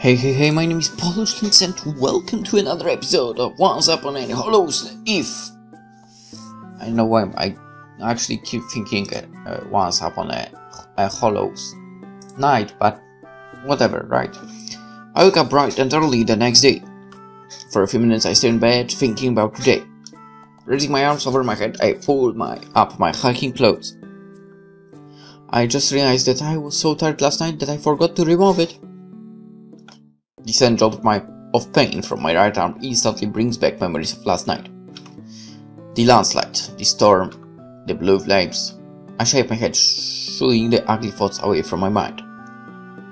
Hey, my name is PolishLynx and welcome to another episode of Once Upon a Hollow's If. I know why I actually keep thinking Once Upon a Hollow's Night, but whatever, right? I woke up bright and early the next day. For a few minutes I stayed in bed thinking about today. Raising my arms over my head, I pulled up my hiking clothes. I just realized that I was so tired last night that I forgot to remove it. The sudden jolt of pain from my right arm instantly brings back memories of last night. The landslide, the storm, the blue flames. I shake my head, shooing the ugly thoughts away from my mind.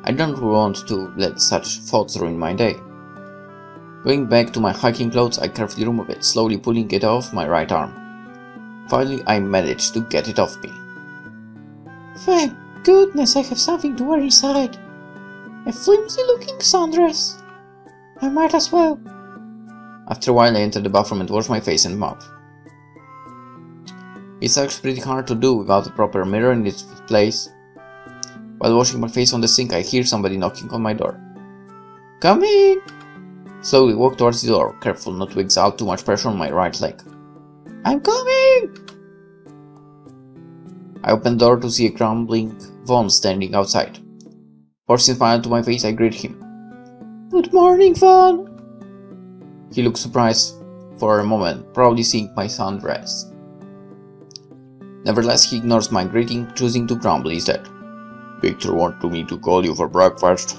I don't want to let such thoughts ruin my day. Going back to my hiking clothes, I carefully remove it, slowly pulling it off my right arm. Finally, I managed to get it off me. Thank goodness I have something to wear inside. A flimsy-looking sundress. I might as well. After a while I entered the bathroom and washed my face and mouth. It's actually pretty hard to do without a proper mirror in its place. While washing my face on the sink, I hear somebody knocking on my door. Come in! Slowly walk towards the door, careful not to exert too much pressure on my right leg. I'm coming! I open the door to see a grumbling Vaughn standing outside. Forcing a smile to my face, I greet him. Good morning, Vaughn. He looks surprised for a moment, probably seeing my sundress. Nevertheless, he ignores my greeting, choosing to grumble instead. Victor wanted me to call you for breakfast.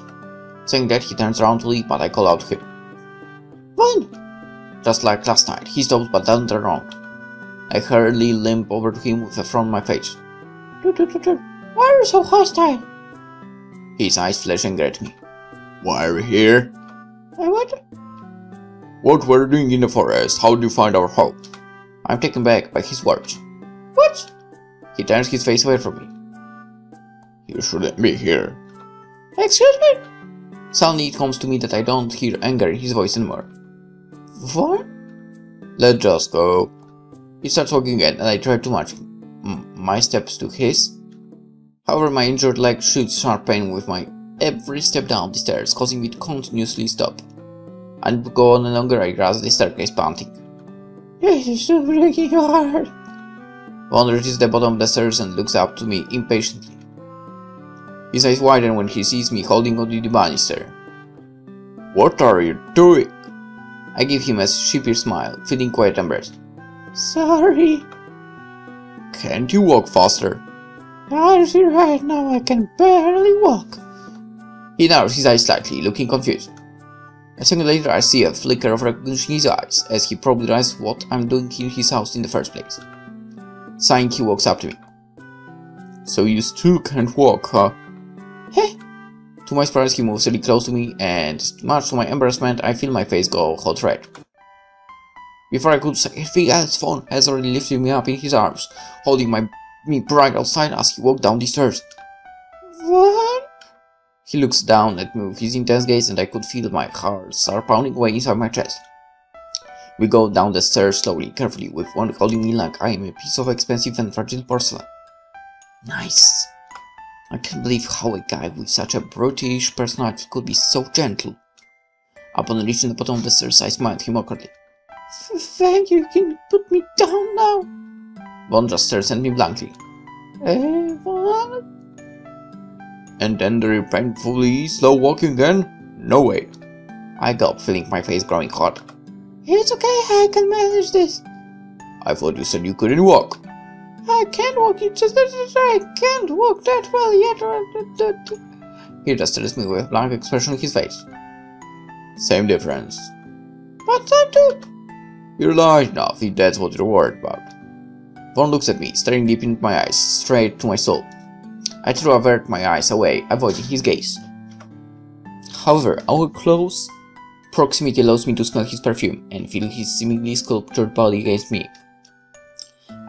Saying that, he turns around to leave, but I call out to him. Vaughn! Just like last night, he stops but doesn't turn around. I hurriedly limp over to him with a frown on my face. Why are you so hostile? His eyes flash anger at me. Why are you here? What were you doing in the forest? How did you find our home? I'm taken back by his words. What? He turns his face away from me. You shouldn't be here. Excuse me? Suddenly it comes to me that I don't hear anger in his voice anymore. What? Let's just go. He starts walking again and I try to match my steps to his. However, my injured leg shoots sharp pain with my every step down the stairs, causing me to continuously stop. And to go on any longer, I grasp the staircase, panting. This is so breaking your heart. Vaughn reaches the bottom of the stairs and looks up to me impatiently. His eyes widen when he sees me holding onto the banister. What are you doing? I give him a sheepish smile, feeling quite embarrassed. Sorry. Can't you walk faster? Honestly, right now I can barely walk. He narrows his eyes slightly, looking confused. A second later, I see a flicker of recognition in his eyes, as he probably realizes what I'm doing in his house in the first place. Sighing, he walks up to me. So you still can't walk, huh? Hey! To my surprise, he moves really close to me, and much to my embarrassment, I feel my face go hot red. Before I could say anything else, Vaughn has already lifted me up in his arms, holding me right outside as he walked down the stairs. What? He looks down at me with his intense gaze and I could feel my heart start pounding away inside my chest. We go down the stairs slowly, carefully, with one holding me like I am a piece of expensive and fragile porcelain. Nice. I can't believe how a guy with such a brutish personality could be so gentle. Upon reaching the bottom of the stairs, I smiled at him awkwardly. Thank you, can you put me down now? Vaughn just stares at me blankly. Vaughn? And then the painfully slow walking again? No way. I gulp, feeling my face growing hot. It's okay, I can manage this. I thought you said you couldn't walk. I can't walk, it's just that I can't walk that well yet. He just stares at me with a blank expression on his face. Same difference. But I do. You're large enough if that's what you're worried about. Vaughn looks at me, staring deep into my eyes, straight to my soul. I try to avert my eyes away, avoiding his gaze. However, our close proximity allows me to smell his perfume and feel his seemingly sculptured body against me.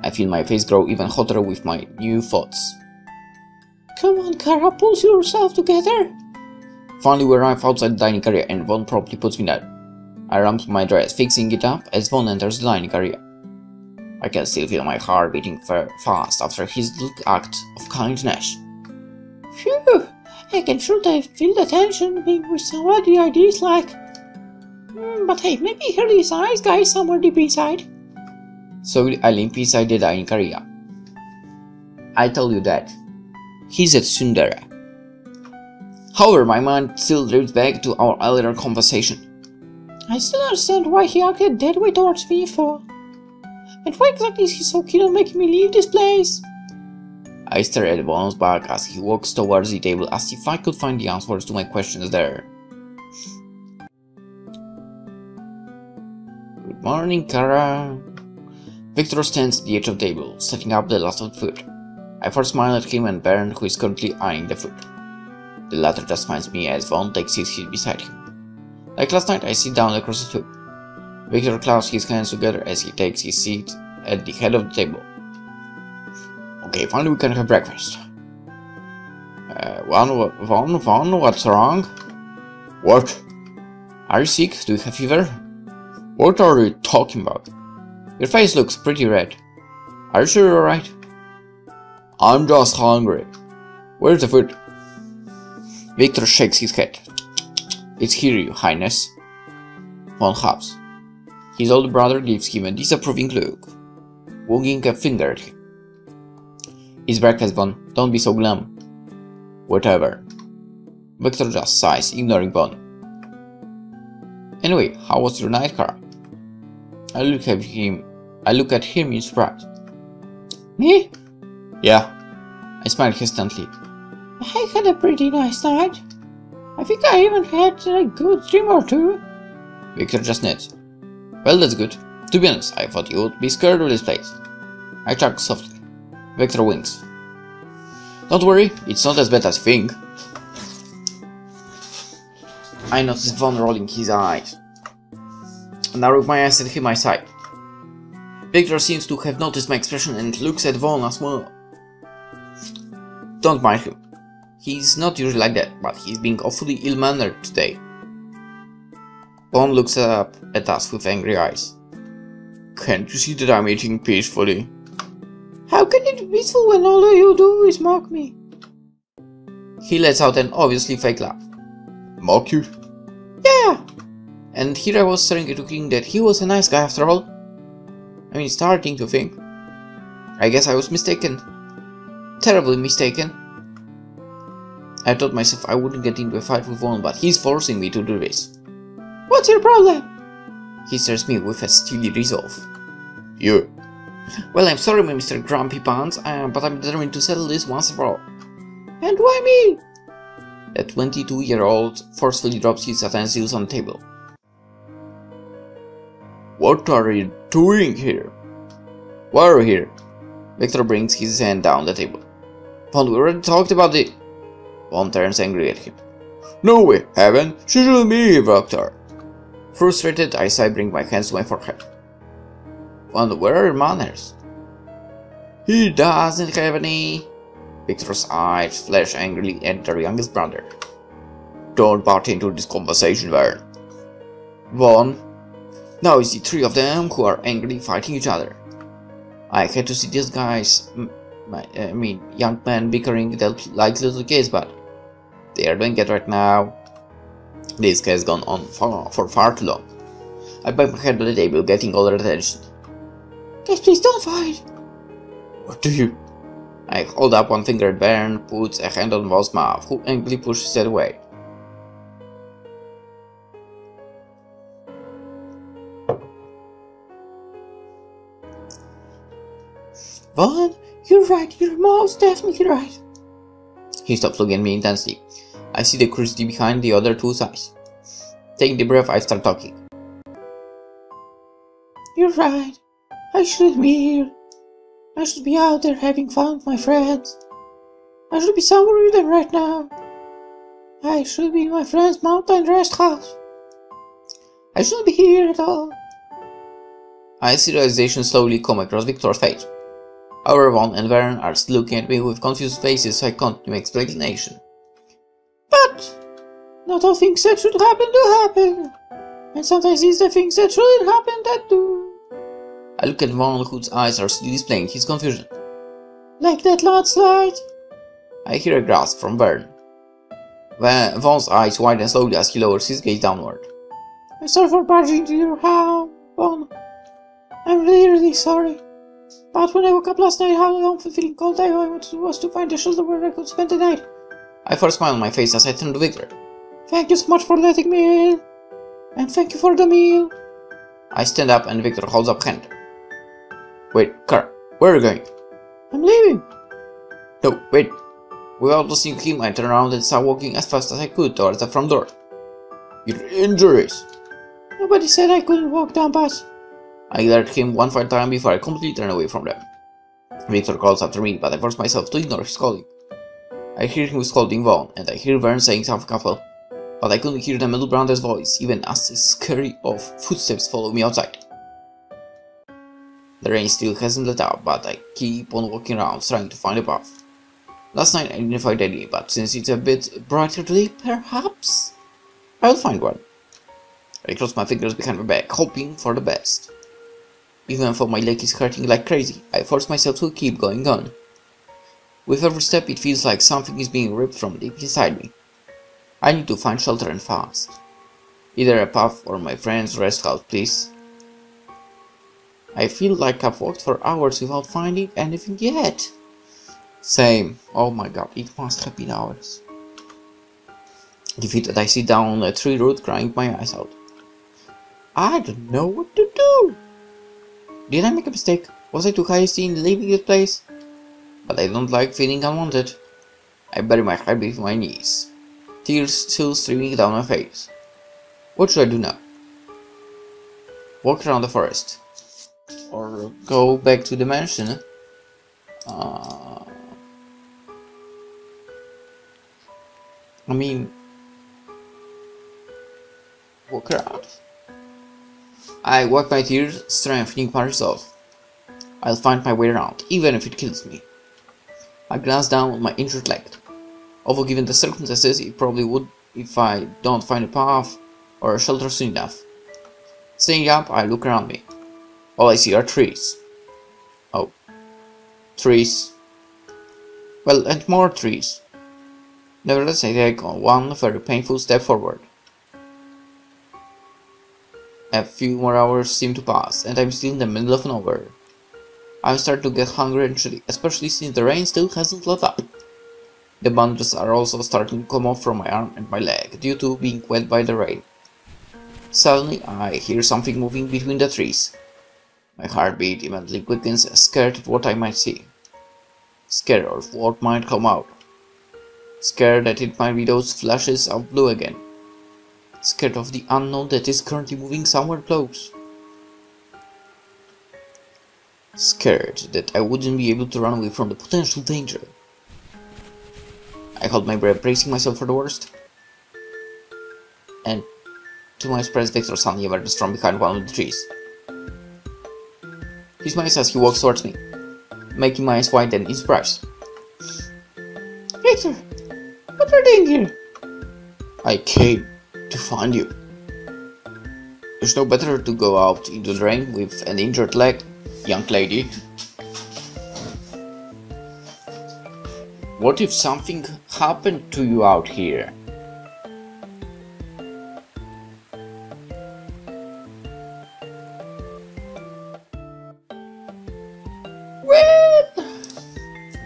I feel my face grow even hotter with my new thoughts. Come on, Kara, pull yourself together. Finally, we arrive outside the dining area and Vaughn promptly puts me down. I rumple my dress, fixing it up as Vaughn enters the dining area. I can still feel my heart beating fast after his little act of kindness. Phew! I can sure feel the tension being with somebody I dislike. But hey, maybe he's a nice guy somewhere deep inside. So I limp inside the dining area. I tell you that. He's a tsundere. However, my mind still drifts back to our earlier conversation. I still understand why he acted that way towards me for. And why exactly is he so keen on making me leave this place? I stare at Von's back as he walks towards the table as if I could find the answers to my questions there. Good morning, Kara. Victor stands at the edge of the table, setting up the last of the food. I first smile at him and Baron, who is currently eyeing the food. The latter just finds me as Von takes his seat beside him. Like last night, I sit down across the food. Victor clasps his hands together as he takes his seat at the head of the table. Okay, finally we can have breakfast. Von, what's wrong? What? Are you sick? Do you have fever? What are you talking about? Your face looks pretty red. Are you sure you're alright? I'm just hungry. Where's the food? Victor shakes his head. It's here, your highness. Von huffs. His older brother gives him a disapproving look, wagging a finger at him. It's breakfast, Von. Don't be so glum. Whatever. Victor just sighs, ignoring Von. Anyway, how was your night, Kara? I look at him in surprise. Me? Yeah. I smiled hesitantly. I had a pretty nice night. I think I even had a good dream or two. Victor just nods. Well, that's good. To be honest, I thought you would be scared of this place. I chuckle softly. Victor winks. Don't worry, it's not as bad as you think. I notice Von rolling his eyes. And I look my eyes at him, I sigh. Victor seems to have noticed my expression and looks at Von as well. Don't mind him. He's not usually like that, but he's being awfully ill-mannered today. Von looks up at us with angry eyes. Can't you see that I'm eating peacefully? How can it be peaceful when all you do is mock me? He lets out an obviously fake laugh. Mock you? Yeah! And here I was starting to think that he was a nice guy after all. I mean, starting to think. I guess I was mistaken. Terribly mistaken. I told myself I wouldn't get into a fight with Von, but he's forcing me to do this. What's your problem? He stares me with a steely resolve. You. Well, I'm sorry, Mr. Grumpy Pants, but I'm determined to settle this once and for all. And why me? The 22-year-old forcefully drops his utensils on the table. What are you doing here? Why are you here? Victor brings his hand down the table. Von, we already talked about it. Von turns angry at him. No, we haven't. She should be, Victor. Frustrated, I sigh, bring my hands to my forehead. Von, where are your manners? He doesn't have any. Victor's eyes flash angrily at their youngest brother. Don't butt into this conversation, Vern. Von. Now it's the three of them who are angrily fighting each other. I hate to see these guys, young men bickering like little kids, but they are doing it right now. This has gone on for far too long. I bang my head on the table, getting all their attention. Guys, please don't fight. What do you? I hold up one finger at Baron, puts a hand on Von's mouth, who angrily pushes it away. Von, you're right, you're most definitely right. He stops looking at me intensely. I see the curiosity behind the other two's eyes. Taking the breath, I start talking. You're right. I shouldn't be here. I should be out there having fun with my friends. I should be somewhere with them right now. I should be in my friend's mountain rest house. I shouldn't be here at all. I see realization slowly come across Victor's face. However, Von and Vern are still looking at me with confused faces, so I continue my explanation. But not all things that should happen do happen. And sometimes it's the things that shouldn't happen that do. I look at Von, whose eyes are still displaying his confusion. Like that landslide? I hear a gasp from Vern. Vaughn's eyes widen slowly as he lowers his gaze downward. I'm sorry for barging into your house, Vaughn. I'm really sorry. But when I woke up last night, how I'm feeling cold, I was to find a shelter where I could spend the night. I force a smile on my face as I turn to Victor. Thank you so much for letting me in. And thank you for the meal. I stand up and Victor holds up hand. Wait, Kara, where are you going? I'm leaving. No, wait. Without losing him, I turn around and start walking as fast as I could towards the front door. Your injuries. Nobody said I couldn't walk down past. I glare at him one final time before I completely turn away from them. Victor calls after me, but I force myself to ignore his calling. I hear him scolding Vaughn, and I hear Vern saying something awful, but I couldn't hear the middle brother's voice, even as the scurry of footsteps follow me outside. The rain still hasn't let up, but I keep on walking around, trying to find a path. Last night I didn't find any, but since it's a bit brighter today, perhaps I'll find one. I cross my fingers behind my back, hoping for the best. Even though my leg is hurting like crazy, I force myself to keep going on. With every step it feels like something is being ripped from deep inside me. I need to find shelter and fast. Either a path or my friend's rest house, please. I feel like I've walked for hours without finding anything yet. Same. Oh my god, it must have been hours. Defeated, I sit down on a tree root, crying my eyes out. I don't know what to do. Did I make a mistake? Was I too hasty in leaving this place? But I don't like feeling unwanted. I bury my head beneath my knees, tears still streaming down my face. What should I do now? Walk around the forest? Or go back to the mansion? I mean, walk around. I wipe my tears, strengthening my resolve. I'll find my way around, even if it kills me. I glance down at my injured leg. Although given the circumstances, it probably would if I don't find a path or a shelter soon enough. Staying up, I look around me. All I see are trees. Oh. Trees. Well, and more trees. Nevertheless, I take one very painful step forward. A few more hours seem to pass, and I'm still in the middle of nowhere. I'm starting to get hungry and chilly, especially since the rain still hasn't let up. The bandages are also starting to come off from my arm and my leg, due to being wet by the rain. Suddenly, I hear something moving between the trees. My heartbeat immediately quickens, scared of what I might see. Scared of what might come out. Scared that it might be those flashes of blue again. Scared of the unknown that is currently moving somewhere close. Scared that I wouldn't be able to run away from the potential danger. I hold my breath, bracing myself for the worst. And to my surprise, Victor suddenly emerges from behind one of the trees. He smiles as he walks towards me, making my eyes widen in surprise. Victor, what are you doing here? I came to find you. It's no better to go out into the rain with an injured leg, young lady. What if something happened to you out here? Well,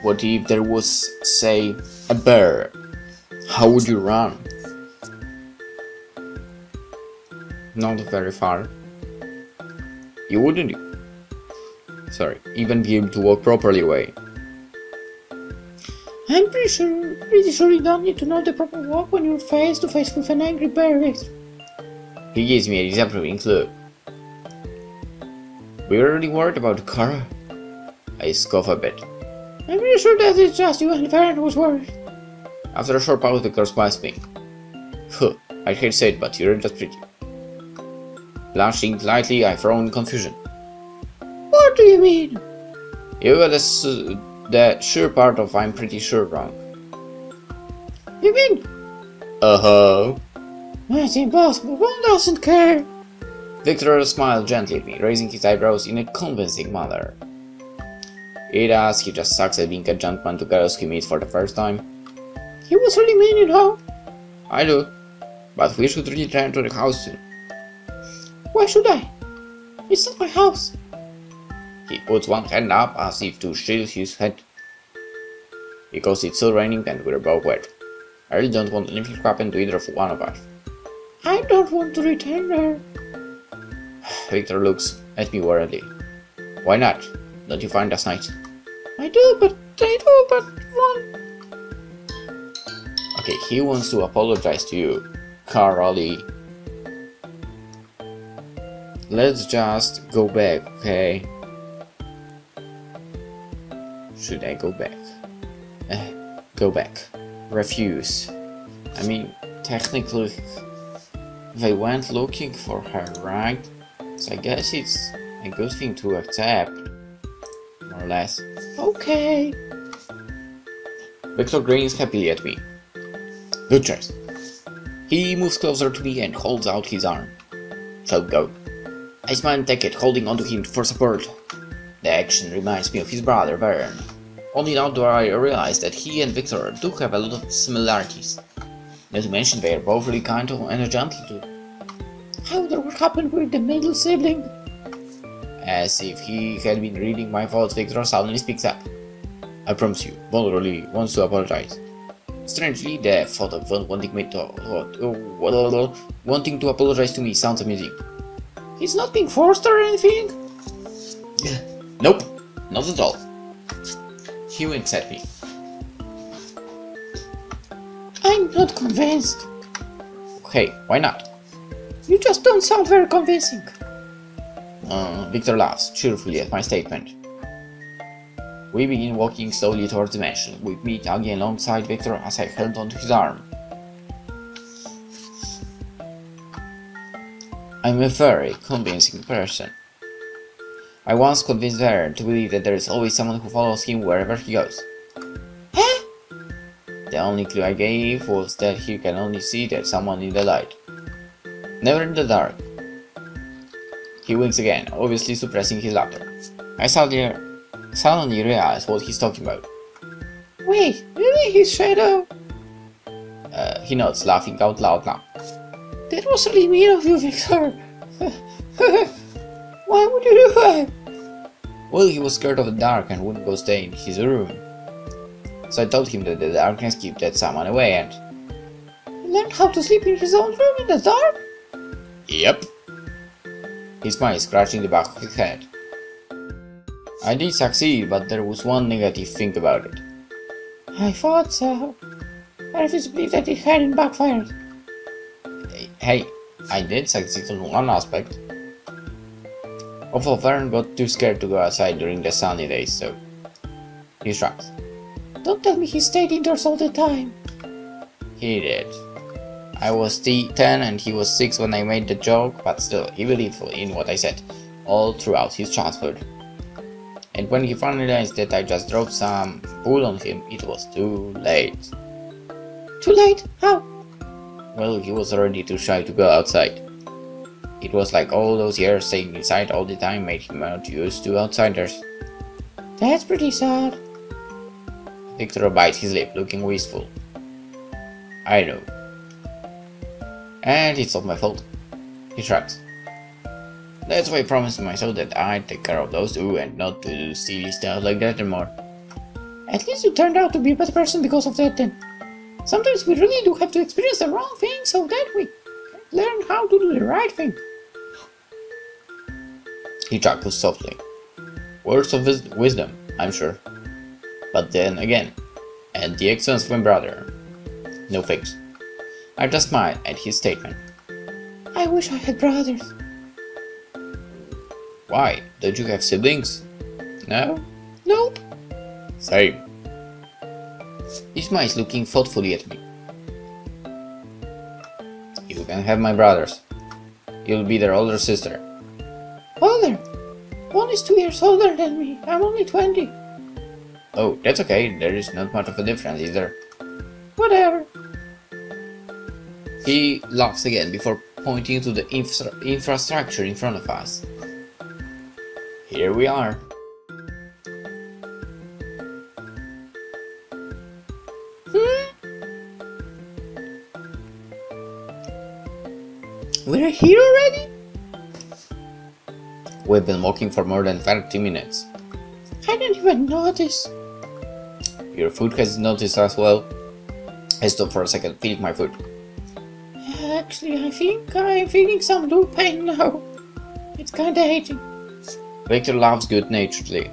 what if there was, say, a bear? How would you run? Not very far. You wouldn't even be able to walk properly away. I'm pretty sure you don't need to know the proper walk when you're face to face with an angry bear, Victor. He gives me a disapproving look. We're really worried about Kara. I scoff a bit. I'm pretty sure that it's just you and Vern who's worried. After a short pause, Victor smiles me. Huh, I hate to say it, but you're just pretty. Blushing slightly, I frown in confusion. What do you mean? You got the sure part of I'm pretty sure wrong. You mean? Uh-huh. That's impossible. One doesn't care. Victor smiled gently at me, raising his eyebrows in a convincing manner. He does, he just sucks at being a gentleman to girls he meets for the first time. He was really mean, you know. I do. But we should return to the house soon. Why should I? It's not my house. He puts one hand up as if to shield his head. Because it's still raining and we're both wet. I really don't want anything to happen to either of one of us. I don't want to return there. Victor looks at me worriedly. Why not? Don't you find us nice? I do, but one. Okay, he wants to apologize to you, Carly. Let's just go back, okay? Should I go back? Go back. Refuse. I mean, technically, they went looking for her, right? So I guess it's a good thing to accept, more or less. Okay. Victor grins happily at me. Good choice. He moves closer to me and holds out his arm. So go. I smile and take it, holding onto him for support. The action reminds me of his brother Baron. Only now do I realize that he and Victor do have a lot of similarities. Not to mention they are both really kind and gentle too. I wonder what happened with the middle sibling. As if he had been reading my thoughts, Victor suddenly speaks up. I promise you, Von really wants to apologize. Strangely, the thought of Von wanting to apologize to me sounds amusing. He's not being forced or anything? Nope, not at all. He winks at me. I'm not convinced. Okay, why not? You just don't sound very convincing. Victor laughs cheerfully at my statement. We begin walking slowly towards the mansion, with me tugging alongside Victor as I held onto his arm. I'm a very convincing person. I once convinced Baron to believe that there is always someone who follows him wherever he goes. Huh? The only clue I gave was that he can only see that someone in the light. Never in the dark. He winks again, obviously suppressing his laughter. I suddenly realize what he's talking about. Wait, really his shadow? He nods, laughing out loud now. That was really mean of you, Victor. Why would you do that? Well, he was scared of the dark and wouldn't go stay in his room. So I told him that the darkness kept that someone away and... He learned how to sleep in his own room in the dark? Yep. He smiles, scratching the back of his head. I did succeed, but there was one negative thing about it. I thought so. I refuse to believe that it hadn't backfired. Hey, I did succeed on one aspect. Although Vern got too scared to go outside during the sunny days, so... He shrugs. Don't tell me he stayed indoors all the time. He did. I was 10 and he was 6 when I made the joke, but still, he believed in what I said, all throughout his childhood. And when he finally realized that I just dropped some bull on him, it was too late. Too late? How? Well, he was already too shy to go outside. It was like all those years staying inside all the time made him not used to outsiders. That's pretty sad. Victor bites his lip, looking wistful. I know. And it's not my fault. He shrugs. That's why I promised myself that I'd take care of those two and not to do silly stuff like that anymore. At least you turned out to be a better person because of that then. Sometimes we really do have to experience the wrong thing so that we learn how to do the right thing. He chuckles softly. Words of wisdom, I'm sure. But then again, at the expense of my brother. No thanks. I just smiled at his statement. I wish I had brothers. Why? Don't you have siblings? No? Nope. Same. He smiles, looking thoughtfully at me. You can have my brothers. You'll be their older sister. Older? One is 2 years older than me. I'm only 20. Oh, that's okay. There is not much of a difference either. Whatever. He laughs again before pointing to the infrastructure in front of us. Here we are. We're here already? We've been walking for more than 30 minutes. I didn't even notice. Your food has noticed as well. I stopped for a second, feeling my food. Actually, I think I'm feeling some low pain now. It's kinda aching. Victor laughs good-naturedly.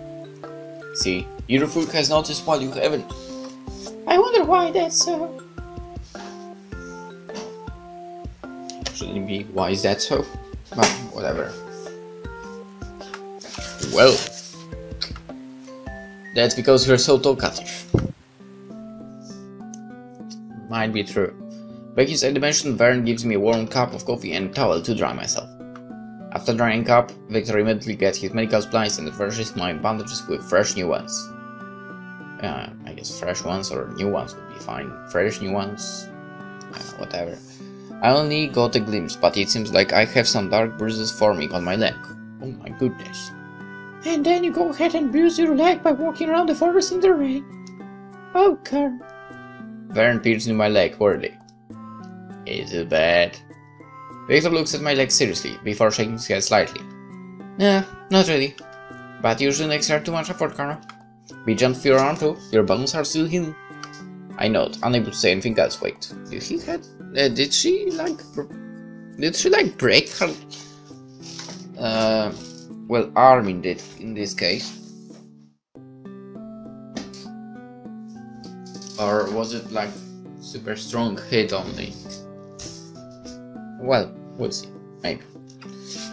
See, your food has noticed while you haven't. I wonder why that's so. Shouldn't be, why is that so? Well, whatever. Well, that's because you're so talkative. Might be true. Back inside the mansion, Vern gives me a warm cup of coffee and a towel to dry myself. After drying up, Victor immediately gets his medical supplies and furnishes my bandages with fresh new ones. I guess fresh ones or new ones would be fine. Fresh new ones, whatever. I only got a glimpse, but it seems like I have some dark bruises forming on my leg. Oh my goodness. And then you go ahead and bruise your leg by walking around the forest in the rain. Oh, Carl. Vern peers into my leg worriedly. Is it bad? Victor looks at my leg seriously, before shaking his head slightly. Nah, not really. But you shouldn't exert too much effort, Carl. Be gentle with your arm too, your bones are still healing. I nod, unable to say anything else. Wait, did she break her well, arm in this case? Or was it like super strong hit only? Well, we'll see. Maybe.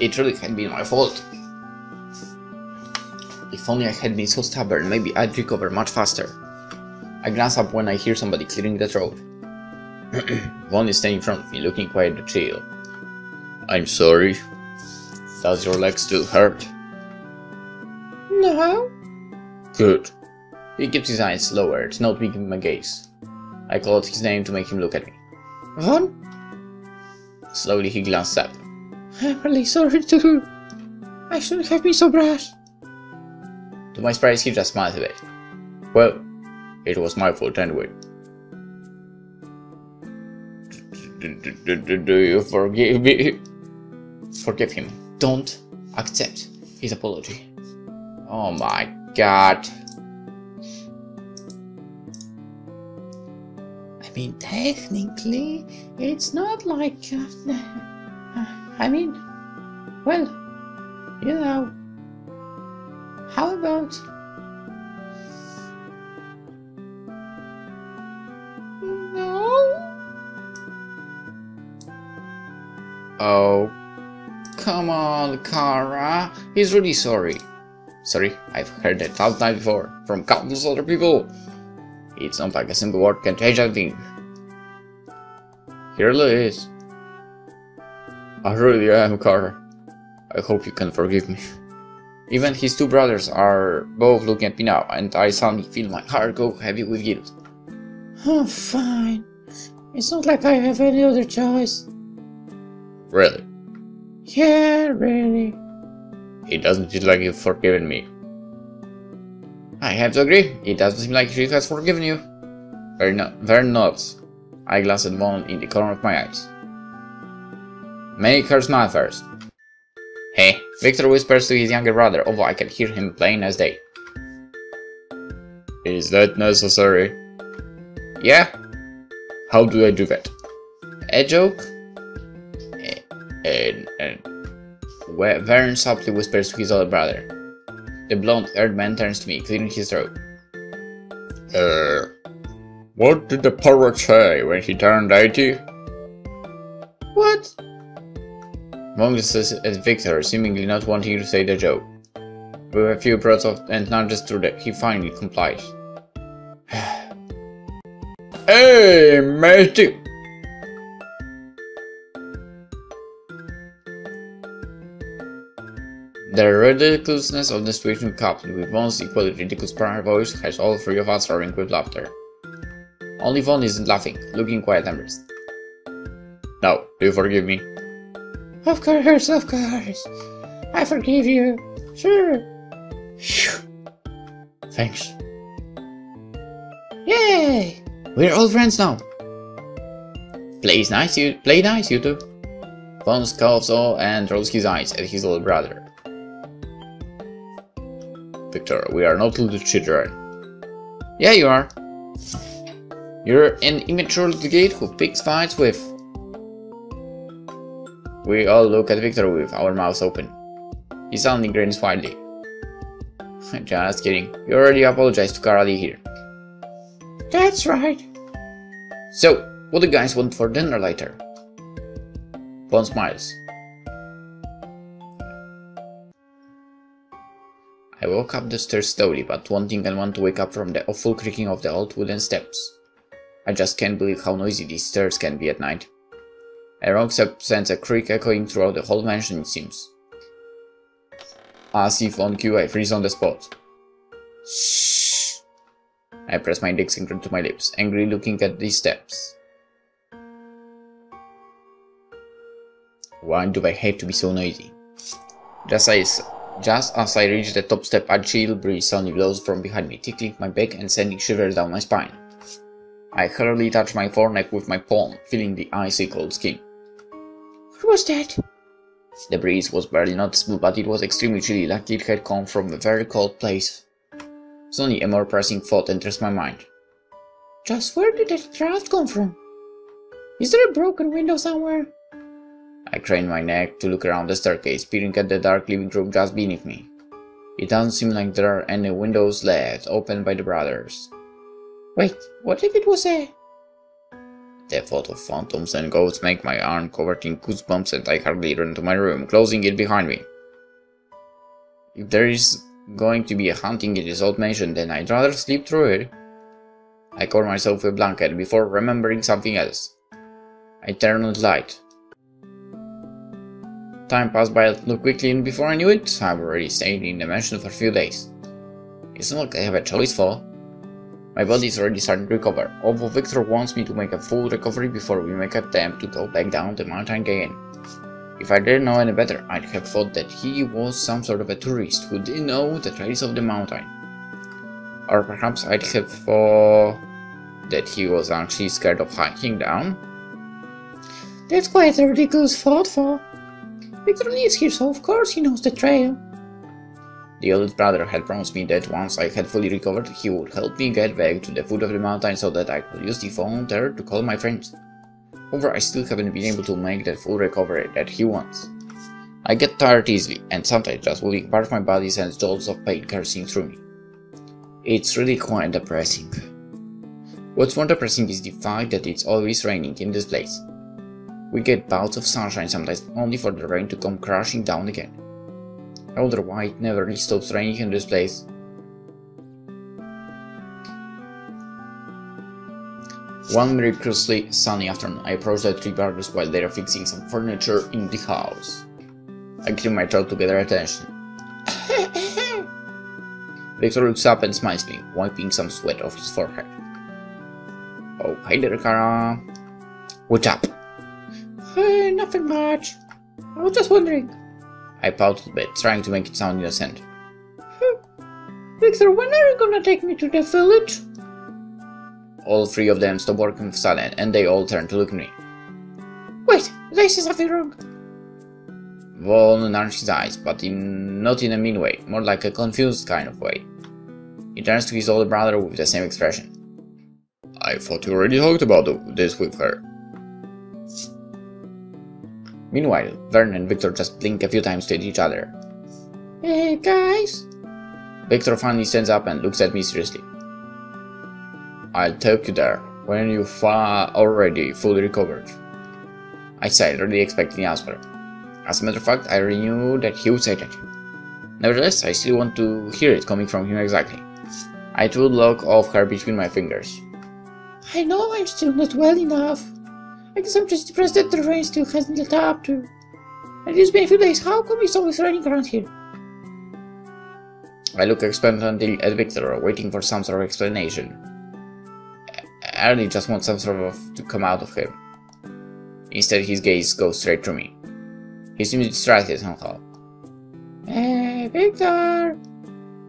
It really had been my fault. If only I had been so stubborn, maybe I'd recover much faster. I glance up when I hear somebody clearing the road. Vaughn is standing in front of me, looking quite chill. I'm sorry. Does your leg still hurt? No. Good. He keeps his eyes lowered, not making my gaze. I call out his name to make him look at me. Vaughn? Slowly he glanced up. I'm really sorry too. I shouldn't have been so brash. To my surprise, he just smiled a bit. Well, it was my fault anyway. Do you forgive me? Forgive him. Don't accept his apology. Oh my god. I mean, technically, it's not like... I mean, well, you know, how about... No? Oh, come on, Kara. He's really sorry. Sorry, I've heard that 1,000 times before, from countless other people. It's not like a simple word can change everything. Here it is. I really am, Carter. I hope you can forgive me. Even his two brothers are both looking at me now, and I suddenly feel my heart go heavy with guilt. Oh, fine. It's not like I have any other choice. Really? Yeah, really. It doesn't feel like you've forgiven me. I have to agree, it doesn't seem like she has forgiven you. Very not. I glanced at Vaughn in the corner of my eyes. Make her smile first. Hey, Victor whispers to his younger brother, although I can hear him plain as day. Is that necessary? Yeah. How do I do that? A joke? Vern softly whispers to his older brother. The blonde-haired man turns to me, clearing his throat. What did the poet say when he turned 80? What? Monk says at Victor, seemingly not wanting to say the joke. With a few prods and nudges through that, he finally complies. Hey, matey! The ridiculousness of the situation coupled with Vaughn's equally ridiculous prior voice has all three of us roaring with laughter. Only Vaughn isn't laughing, looking quite embarrassed. Now, do you forgive me? Of course, of course. I forgive you. Sure. Thanks. Yay! We're all friends now. Play nice, you two. Bones coughs and rolls his eyes at his little brother. Victor, we are not little children. Yeah, you are. You're an immature little kid who picks fights with. We all look at Victor with our mouths open. He suddenly grins widely. Just kidding. You already apologized to Karali here. That's right. So, what do you guys want for dinner later? Bone smiles. I walk up the stairs slowly, but wanting and want to wake up from the awful creaking of the old wooden steps. I just can't believe how noisy these stairs can be at night. A wrong step sends a creak echoing throughout the whole mansion, it seems. As if on cue, I freeze on the spot. Shh! I press my index finger to my lips, angrily looking at these steps. Why do I hate to be so noisy? Just as I reach the top step, a chill breeze suddenly blows from behind me, tickling my back and sending shivers down my spine. I hurriedly touch my foreneck with my palm, feeling the icy cold skin. What was that? The breeze was barely noticeable, but it was extremely chilly, like it had come from a very cold place. Suddenly a more pressing thought enters my mind. Just where did that draft come from? Is there a broken window somewhere? I crane my neck to look around the staircase, peering at the dark living room just beneath me. It doesn't seem like there are any windows left opened by the brothers. Wait, what if it was a... The thought of phantoms and ghosts make my arm covered in goosebumps and I hurriedly run to my room, closing it behind me. If there is going to be a haunting in this old mansion, then I'd rather sleep through it. I cover myself with a blanket before remembering something else. I turn on the light. Time passed by a little quickly and before I knew it, I've already stayed in the mansion for a few days. It's not like I have a choice though. My body is already starting to recover, although Victor wants me to make a full recovery before we make an attempt to go back down the mountain again. If I didn't know any better, I'd have thought that he was some sort of a tourist who didn't know the trails of the mountain. Or perhaps I'd have thought that he was actually scared of hiking down. That's quite a ridiculous thought, Fall. Victor lives here, so of course he knows the trail. The oldest brother had promised me that once I had fully recovered, he would help me get back to the foot of the mountain so that I could use the phone there to call my friends. However, I still haven't been able to make that full recovery that he wants. I get tired easily, and sometimes just moving part of my body sends jolts of pain coursing through me. It's really quite depressing. What's more depressing is the fact that it's always raining in this place. We get bouts of sunshine sometimes only for the rain to come crashing down again. I wonder why it never really stops raining in this place. One miraculously sunny afternoon, I approach the three brothers while they are fixing some furniture in the house. I clear my throat to gather attention. Victor looks up and smiles me, wiping some sweat off his forehead. Oh, hey there, Kara. What's up? Hey, nothing much. I was just wondering. I pouted a bit, trying to make it sound innocent. Victor, when are you gonna take me to the village? All three of them stop working with sudden, and they all turn to look at me. Wait, did I say something wrong? Von narrows his eyes, but not in a mean way, more like a confused kind of way. He turns to his older brother with the same expression. I thought you already talked about this with her. Meanwhile, Vern and Victor just blink a few times to each other. Hey, guys. Victor finally stands up and looks at me seriously. I'll take you there when you're already fully recovered. I sighed, really expecting the answer. As a matter of fact, I already knew that he would say that. Nevertheless, I still want to hear it coming from him exactly. I threw the lock of hair between my fingers. I know I'm still not well enough. I guess I'm just depressed that the rain still hasn't let up to. And it's been a few days. How come it's always raining around here? I look expectantly at Victor, waiting for some sort of explanation. I really just want some sort of to come out of him. Instead, his gaze goes straight through me. He seems distracted somehow. Hey, Victor!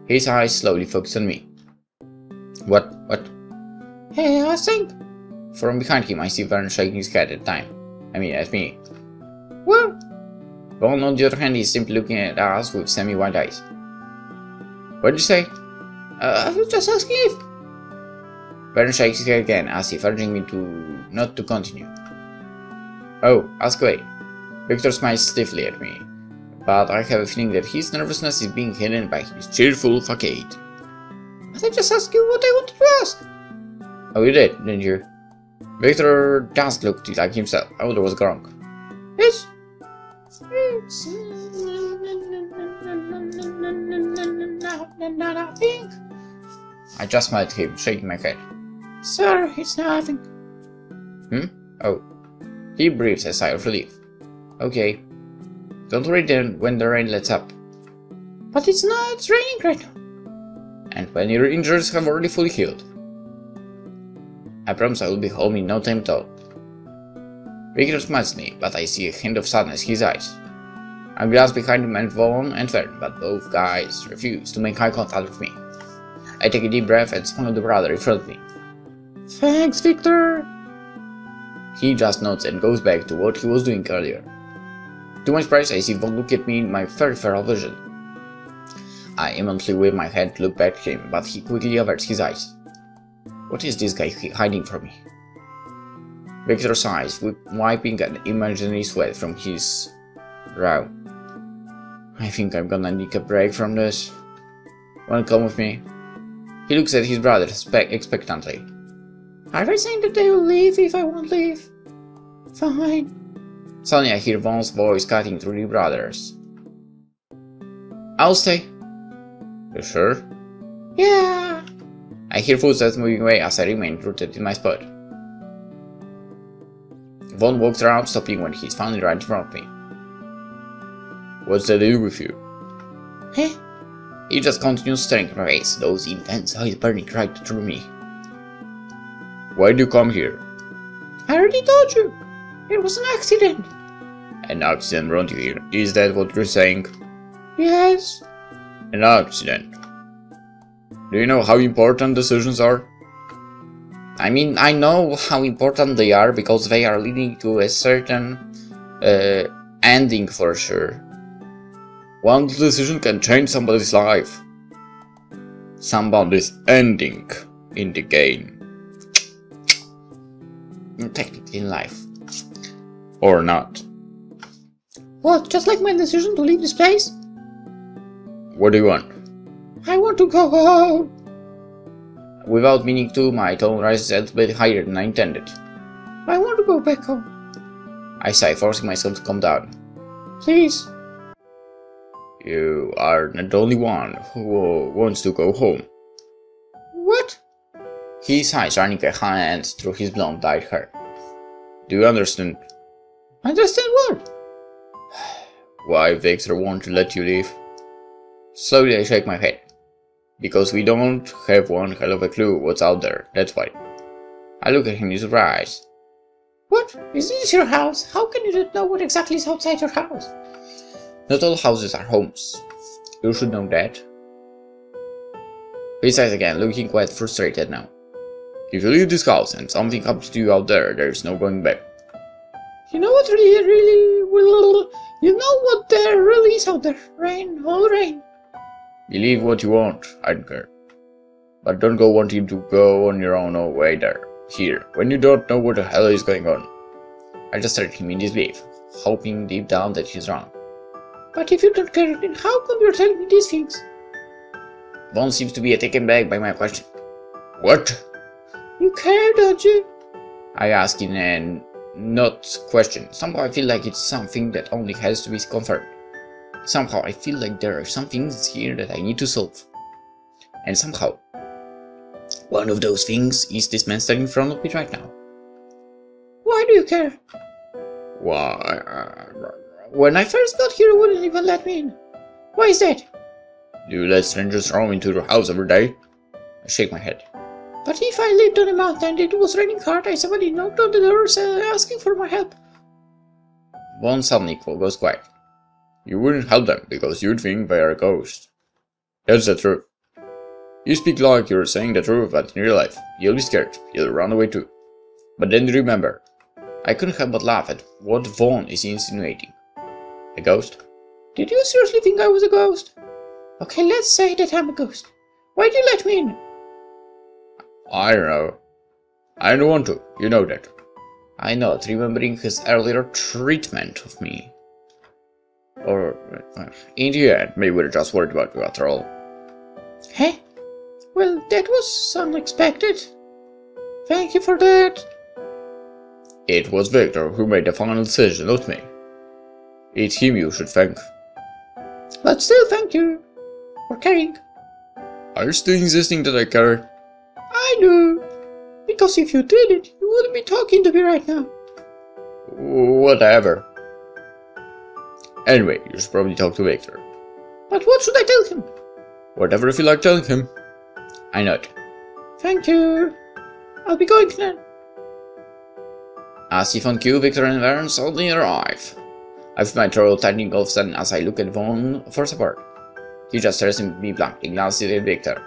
His eyes slowly focus on me. What? Hey, I think. From behind him, I see Vern shaking his head at me. What? Vaughn, on the other hand, is simply looking at us with semi-wide eyes. What did you say? I was just asking if... Vern shakes his head again, as if urging me not to continue. Oh, ask away. Victor smiles stiffly at me, but I have a feeling that his nervousness is being hidden by his cheerful facade. I just asked you what I wanted to ask. Oh, you did, didn't you? Victor just looked like himself. Oh, there was Gronk. Yes. Nothing. I just smiled at him, shaking my head. Sir, it's nothing. Oh. He breathes a sigh of relief. Okay. Don't worry then when the rain lets up. But it's raining right now. And when your injuries have already fully healed. I promise I will be home in no time at all. Victor smiles at me, but I see a hint of sadness in his eyes. I glance behind him and Vaughn and Vern, but both guys refuse to make eye contact with me. I take a deep breath and smile at the brother in front of me. Thanks, Victor. He just nods and goes back to what he was doing earlier. To my surprise, I see Vaughn look at me in my peripheral vision. I immediately wave my hand to look back at him, but he quickly averts his eyes. What is this guy hiding from me? Victor sighs, wiping an imaginary sweat from his brow. I think I'm gonna need a break from this. Wanna come with me? He looks at his brother expectantly. Are they saying that they will leave if I won't leave? Fine. Suddenly I hear Vaughn's voice cutting through the brothers. I'll stay. You sure? Yeah. I hear footsteps moving away as I remain rooted in my spot. Vaughn walks around, stopping when he's finally right in front of me. What's the deal with you? Huh? He just continues staring at my face, those intense eyes burning right through me. Why do you come here? I already told you. It was an accident. An accident brought you here. Is that what you're saying? Yes. An accident. Do you know how important decisions are? I mean, I know how important they are because they are leading to a certain ending for sure. One decision can change somebody's life. Somebody's ending in the game. Technically in life. Or not. What, just like my decision to leave this place? What do you want? I want to go home. Without meaning to, my tone rises a little bit higher than I intended. I want to go back home. I sigh, forcing myself to calm down. Please. You are not the only one who wants to go home. What? He sighs, running a hand through his blonde dyed hair. Do you understand? Understand what? Why Victor won't let you leave? Slowly I shake my head. Because we don't have one hell of a clue what's out there, that's why. I look at him in surprise. What? Is this your house? How can you not know what exactly is outside your house? Not all houses are homes. You should know that. He sighs again, looking quite frustrated now. If you leave this house and something happens to you out there, there is no going back. You know what you know what there really is out there? Rain, all rain. Believe what you want, I don't care. But don't go wanting to go on your own way there, here, when you don't know what the hell is going on. I just stare at him in disbelief, hoping deep down that he's wrong. But if you don't care, then how come you're telling me these things? Vaughn seems to be taken back by my question. What? You care, don't you? I ask in a not question. Somehow I feel like it's something that only has to be confirmed. Somehow I feel like there are some things here that I need to solve. And somehow, one of those things is this man standing in front of me right now. Why do you care? Why? When I first got here, you wouldn't even let me in. Why is that? Do you let strangers roam into your house every day? I shake my head. But if I lived on a mountain and it was raining hard, somebody knocked on the door asking for my help. Vaughn suddenly goes quiet. You wouldn't help them because you'd think they are a ghost. That's the truth. You speak like you're saying the truth, but in real life, you'll be scared. You'll run away too. But then remember, I couldn't help but laugh at what Vaughn is insinuating. A ghost? Did you seriously think I was a ghost? Okay, let's say that I'm a ghost. Why'd you let me in? I don't know. I don't want to, you know that. I'm not remembering his earlier treatment of me. Or, in the end, maybe we're just worried about you after all. Hey? Well, that was unexpected. Thank you for that. It was Victor who made the final decision, not me. It's him you should thank. But still, thank you for caring. Are you still insisting that I care? I do. Because if you didn't, you wouldn't be talking to me right now. Whatever. Anyway, you should probably talk to Victor. But what should I tell him? Whatever you feel like telling him. I nod. Thank you. I'll be going now. As if on cue, Victor and Vern suddenly arrive. I feel my throat tightening all of a sudden as I look at Vaughn for support. He just stares at me blankly, glancing at Victor.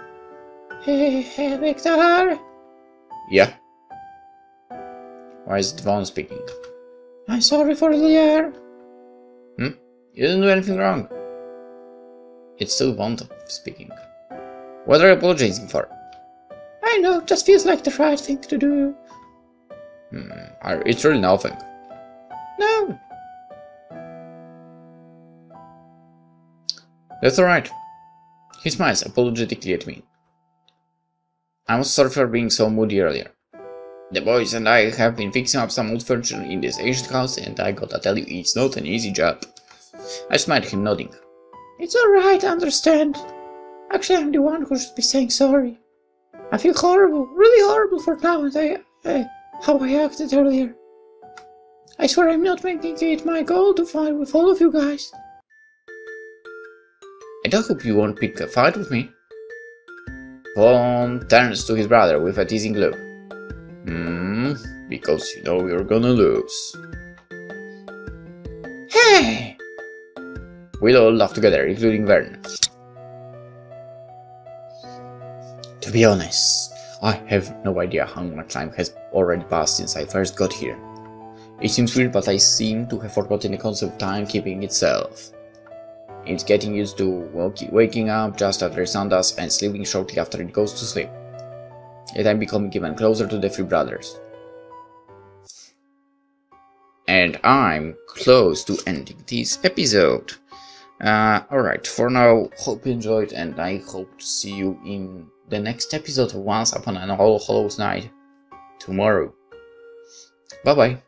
Hey, Victor. Yeah? Why is it Vaughn speaking? I'm sorry for earlier. You didn't do anything wrong. It's still Vaughn speaking. What are you apologizing for? I know, just feels like the right thing to do. It's really nothing. No. That's alright. He smiles apologetically at me. I'm sorry for being so moody earlier. The boys and I have been fixing up some old furniture in this ancient house, and I gotta tell you, it's not an easy job. I smiled at him, nodding. It's alright, I understand. Actually, I'm the one who should be saying sorry. I feel horrible, really horrible for now, and how I acted earlier. I swear I'm not making it my goal to fight with all of you guys. I don't hope you won't pick a fight with me. Vaughn turns to his brother with a teasing look. Because you know you're gonna lose. Hey! We'll all laugh together, including Vern. To be honest, I have no idea how much time has already passed since I first got here. It seems weird, but I seem to have forgotten the concept of timekeeping itself. It's getting used to waking up just after sun does and sleeping shortly after it goes to sleep. Yet I'm becoming even closer to the three brothers. And I'm close to ending this episode. Alright, for now, hope you enjoyed, and I hope to see you in the next episode of Once Upon an All Hallows Night tomorrow. Bye bye.